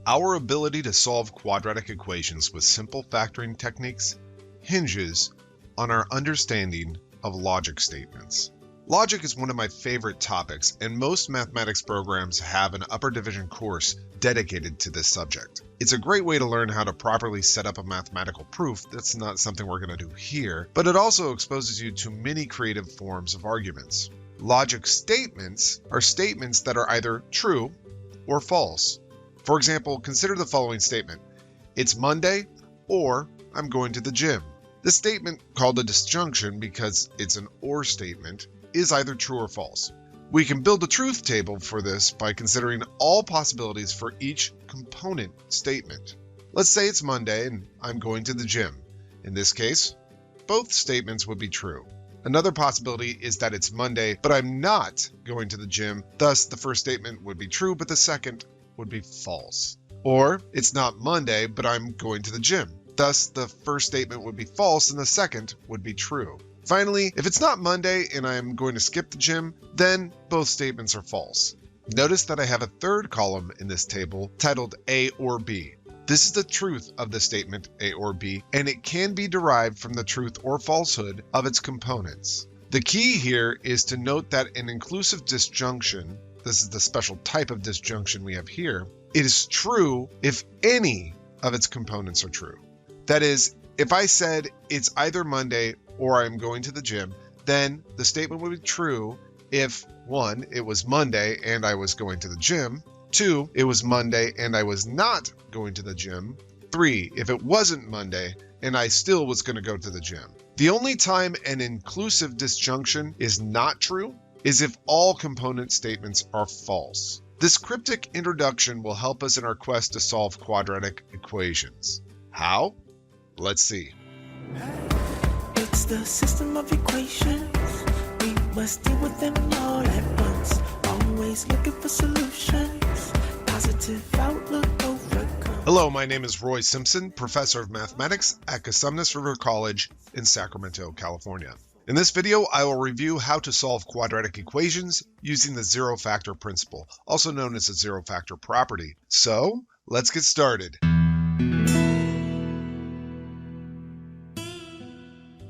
Our ability to solve quadratic equations with simple factoring techniques hinges on our understanding of logic statements. Logic is one of my favorite topics, and most mathematics programs have an upper division course dedicated to this subject. It's a great way to learn how to properly set up a mathematical proof. That's not something we're going to do here, but it also exposes you to many creative forms of arguments. Logic statements are statements that are either true or false. For example, consider the following statement: it's Monday, or I'm going to the gym. This statement, called a disjunction because it's an or statement, is either true or false. We can build a truth table for this by considering all possibilities for each component statement. Let's say it's Monday and I'm going to the gym. In this case, both statements would be true. Another possibility is that it's Monday, but I'm not going to the gym. Thus, the first statement would be true, but the second would be false. Or it's not Monday, but I'm going to the gym. Thus, the first statement would be false and the second would be true. Finally, if it's not Monday and I'm going to skip the gym, then both statements are false. Notice that I have a third column in this table titled A or B. This is the truth of the statement A or B, and it can be derived from the truth or falsehood of its components. The key here is to note that an inclusive disjunction, this is the special type of disjunction we have here, it is true if any of its components are true. That is, if I said it's either Monday or I'm going to the gym, then the statement would be true if 1, it was Monday and I was going to the gym, 2, it was Monday and I was not going to the gym, 3, if it wasn't Monday and I still was going to go to the gym. The only time an inclusive disjunction is not true is if all component statements are false. This cryptic introduction will help us in our quest to solve quadratic equations. How? Let's see. It's the system of equations. We must deal with them all at once. Always looking for solutions. Positive outlook overcome. Hello, my name is Roy Simpson, professor of mathematics at Cosumnes River College in Sacramento, California. In this video, I will review how to solve quadratic equations using the zero-factor principle, also known as the zero-factor property. So, let's get started.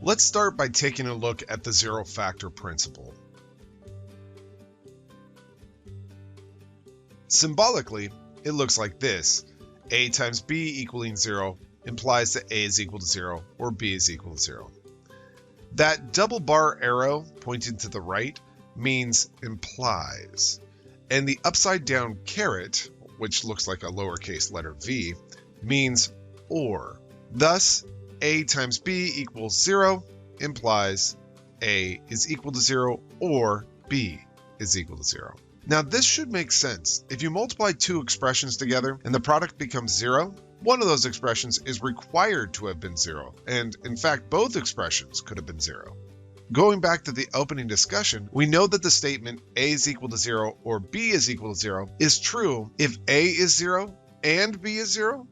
Let's start by taking a look at the zero-factor principle. Symbolically, it looks like this. A times B equaling 0 implies that A is equal to 0 or B is equal to 0. That double bar arrow pointing to the right means implies, and the upside down caret, which looks like a lowercase letter v, means or. Thus, A times B equals 0 implies A is equal to 0 or B is equal to 0. Now this should make sense. If you multiply two expressions together and the product becomes 0, one of those expressions is required to have been 0, and in fact both expressions could have been 0. Going back to the opening discussion, we know that the statement A is equal to 0 or B is equal to 0 is true if A is 0 and B is 0,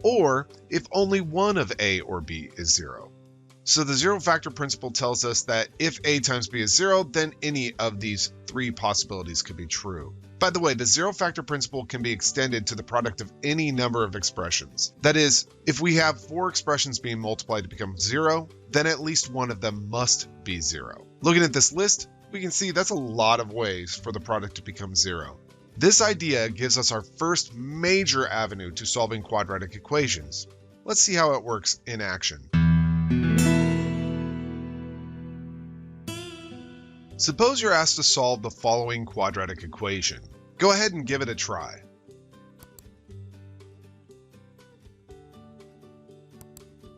or if only one of A or B is 0. So the zero-factor principle tells us that if A times B is 0, then any of these three possibilities could be true. By the way, the zero-factor principle can be extended to the product of any number of expressions. That is, if we have 4 expressions being multiplied to become 0, then at least one of them must be 0. Looking at this list, we can see that's a lot of ways for the product to become 0. This idea gives us our first major avenue to solving quadratic equations. Let's see how it works in action. Suppose you're asked to solve the following quadratic equation. Go ahead and give it a try.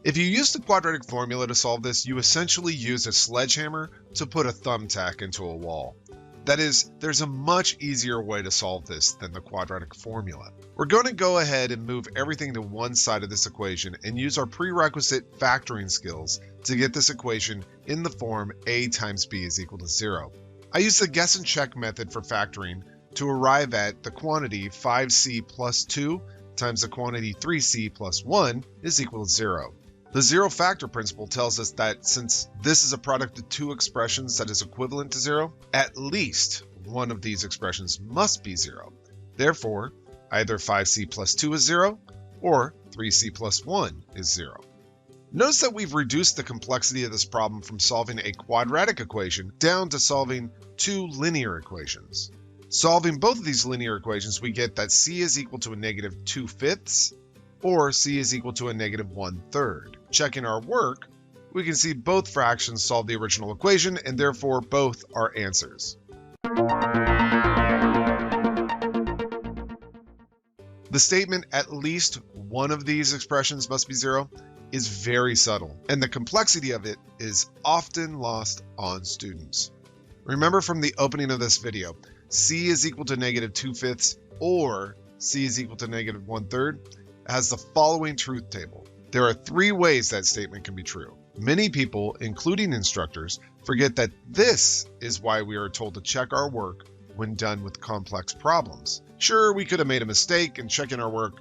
If you use the quadratic formula to solve this, you essentially use a sledgehammer to put a thumbtack into a wall. That is, there's a much easier way to solve this than the quadratic formula. We're going to go ahead and move everything to one side of this equation and use our prerequisite factoring skills to get this equation in the form A times B is equal to 0. I use the guess and check method for factoring to arrive at the quantity 5c plus 2 times the quantity 3c plus 1 is equal to 0. The zero-factor principle tells us that since this is a product of two expressions that is equivalent to 0, at least one of these expressions must be 0. Therefore, Either 5c plus 2 is 0, or 3c plus 1 is 0. Notice that we've reduced the complexity of this problem from solving a quadratic equation down to solving two linear equations. Solving both of these linear equations, we get that c is equal to a negative 2/5, or c is equal to a negative 1/3. Checking our work, we can see both fractions solve the original equation, and therefore both are answers. The statement, at least one of these expressions must be 0, is very subtle, and the complexity of it is often lost on students. Remember from the opening of this video, c is equal to negative 2/5 or c is equal to negative 1/3 has the following truth table. There are 3 ways that statement can be true. Many people, including instructors, forget that this is why we are told to check our work when done with complex problems. Sure, we could have made a mistake, and checking our work,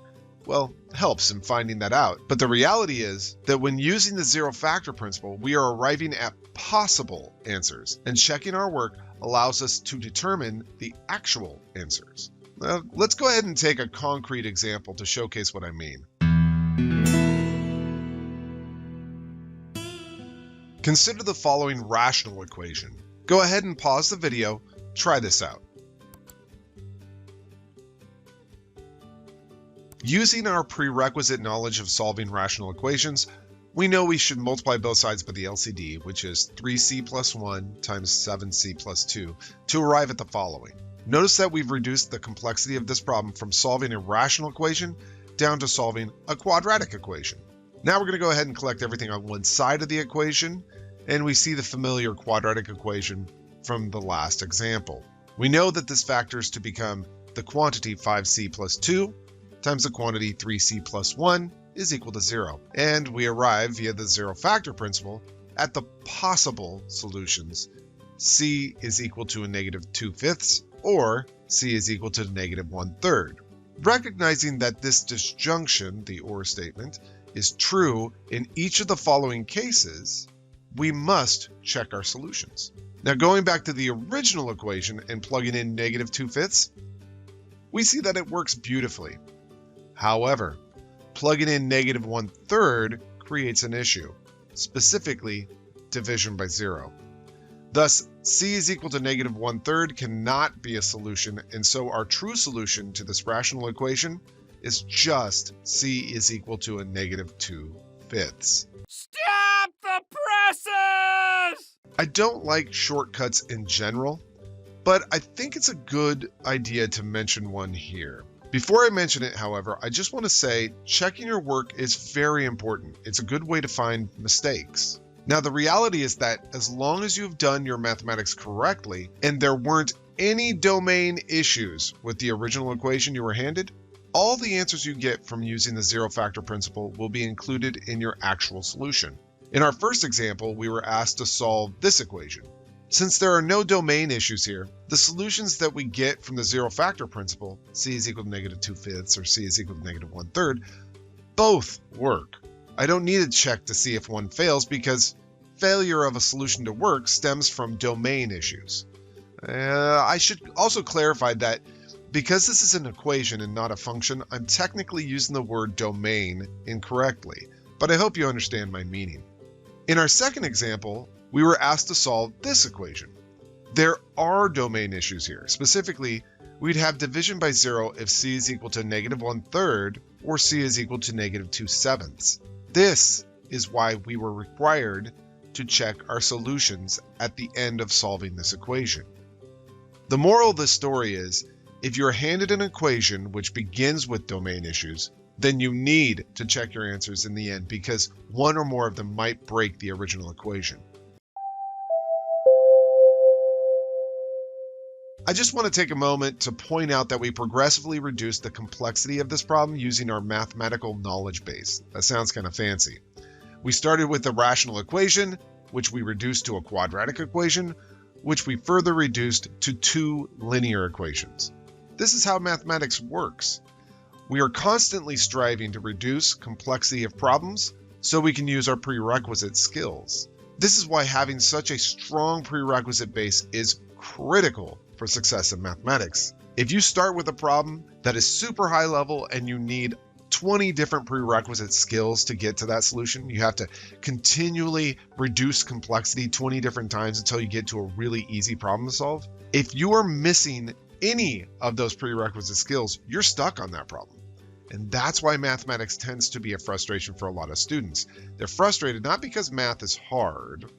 well, helps in finding that out. But the reality is that when using the zero factor principle, we are arriving at possible answers, and checking our work allows us to determine the actual answers. Now, let's go ahead and take a concrete example to showcase what I mean. Consider the following rational equation. Go ahead and pause the video, try this out. Using our prerequisite knowledge of solving rational equations, we know we should multiply both sides by the LCD, which is 3c plus 1 times 7c plus 2, to arrive at the following. Notice that we've reduced the complexity of this problem from solving a rational equation down to solving a quadratic equation. Now we're going to go ahead and collect everything on one side of the equation, and we see the familiar quadratic equation from the last example. We know that this factors to become the quantity 5c plus 2 times the quantity 3c plus 1 is equal to 0. And we arrive via the zero factor principle at the possible solutions. C is equal to a negative 2/5 or C is equal to negative 1/3. Recognizing that this disjunction, the OR statement, is true in each of the following cases, we must check our solutions. Now going back to the original equation and plugging in negative 2/5, we see that it works beautifully. However, plugging in negative 1/3 creates an issue, specifically division by 0. Thus, c is equal to negative 1/3 cannot be a solution, and so our true solution to this rational equation is just c is equal to a negative 2/5. Stop the presses! I don't like shortcuts in general, but I think it's a good idea to mention one here. Before I mention it, however, I just want to say checking your work is very important. It's a good way to find mistakes. Now, the reality is that as long as you've done your mathematics correctly and there weren't any domain issues with the original equation you were handed, all the answers you get from using the zero factor principle will be included in your actual solution. In our first example, we were asked to solve this equation. Since there are no domain issues here, the solutions that we get from the zero factor principle, c is equal to negative 2/5 or c is equal to negative 1/3, both work. I don't need to check to see if one fails because failure of a solution to work stems from domain issues. I should also clarify that because this is an equation and not a function, I'm technically using the word domain incorrectly, but I hope you understand my meaning. In our second example, we were asked to solve this equation. There are domain issues here. Specifically, we'd have division by 0 if c is equal to negative 1/3 or c is equal to negative 2/7. This is why we were required to check our solutions at the end of solving this equation. The moral of this story is, if you're handed an equation which begins with domain issues, then you need to check your answers in the end because one or more of them might break the original equation. I just want to take a moment to point out that we progressively reduced the complexity of this problem using our mathematical knowledge base. That sounds kind of fancy. We started with a rational equation, which we reduced to a quadratic equation, which we further reduced to two linear equations. This is how mathematics works. We are constantly striving to reduce complexity of problems so we can use our prerequisite skills. This is why having such a strong prerequisite base is critical for success in mathematics. If you start with a problem that is super high level and you need 20 different prerequisite skills to get to that solution, you have to continually reduce complexity 20 different times until you get to a really easy problem to solve. If you are missing any of those prerequisite skills, you're stuck on that problem. And that's why mathematics tends to be a frustration for a lot of students. They're frustrated not because math is hard,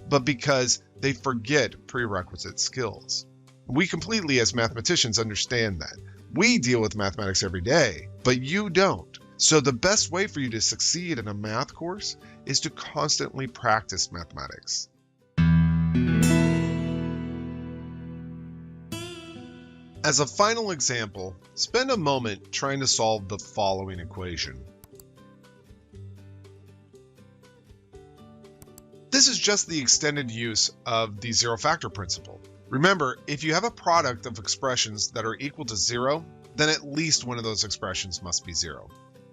but because they forget prerequisite skills. We completely, as mathematicians, understand that. We deal with mathematics every day, but you don't. So the best way for you to succeed in a math course is to constantly practice mathematics. As a final example, spend a moment trying to solve the following equation. This is just the extended use of the zero-factor principle. Remember, if you have a product of expressions that are equal to 0, then at least one of those expressions must be 0.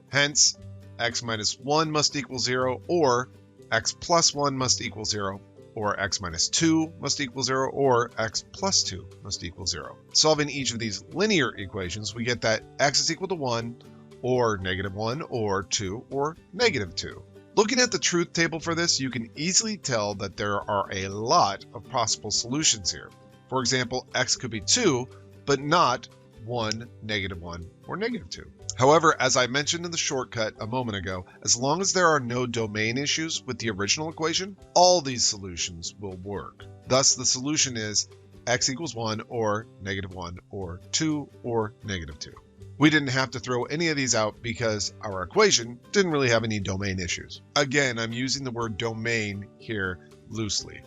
Hence, x minus 1 must equal 0, or x plus 1 must equal 0, or x minus 2 must equal 0, or x plus 2 must equal 0. Solving each of these linear equations, we get that x is equal to 1, or -1, or 2, or -2. Looking at the truth table for this, you can easily tell that there are a lot of possible solutions here. For example, x could be 2, but not 1, -1, or -2. However, as I mentioned in the shortcut a moment ago, as long as there are no domain issues with the original equation, all these solutions will work. Thus, the solution is x equals 1, or -1, or 2, or -2. We didn't have to throw any of these out because our equation didn't really have any domain issues. Again, I'm using the word domain here loosely.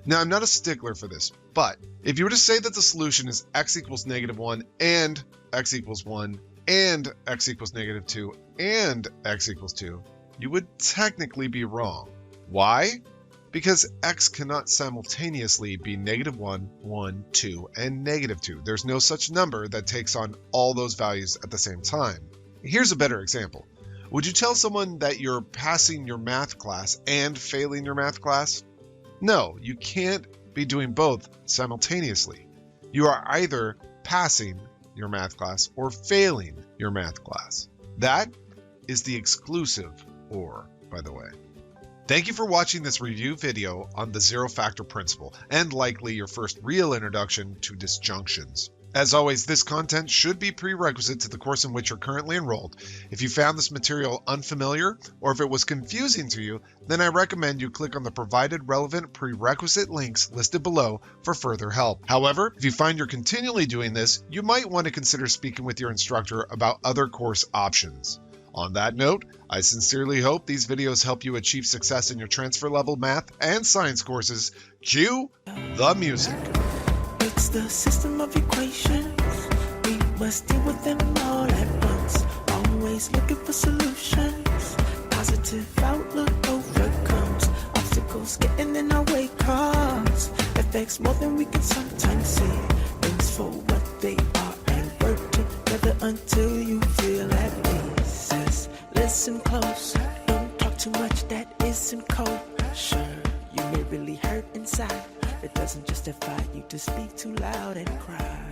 Now, I'm not a stickler for this, but if you were to say that the solution is x equals -1 and x equals 1 and x equals -2 and x equals 2, you would technically be wrong. Why? Because x cannot simultaneously be -1, 1, 2, and -2. There's no such number that takes on all those values at the same time. Here's a better example. Would you tell someone that you're passing your math class and failing your math class? No, you can't be doing both simultaneously. You are either passing your math class or failing your math class. That is the exclusive OR, by the way. Thank you for watching this review video on the zero-factor principle, and likely your first real introduction to disjunctions. As always, this content should be prerequisite to the course in which you're currently enrolled. If you found this material unfamiliar, or if it was confusing to you, then I recommend you click on the provided relevant prerequisite links listed below for further help. However, if you find you're continually doing this, you might want to consider speaking with your instructor about other course options. On that note, I sincerely hope these videos help you achieve success in your transfer level math and science courses. Cue the music. It's the system of equations. We must deal with them all at once. Always looking for solutions. Positive outlook overcomes obstacles getting in our way. Cause affects more than we can sometimes see. Things for what they are and work together until you feel at peace. Says, listen close. Don't talk too much that isn't kosher. You may really hurt inside. It doesn't justify you to speak too loud and cry.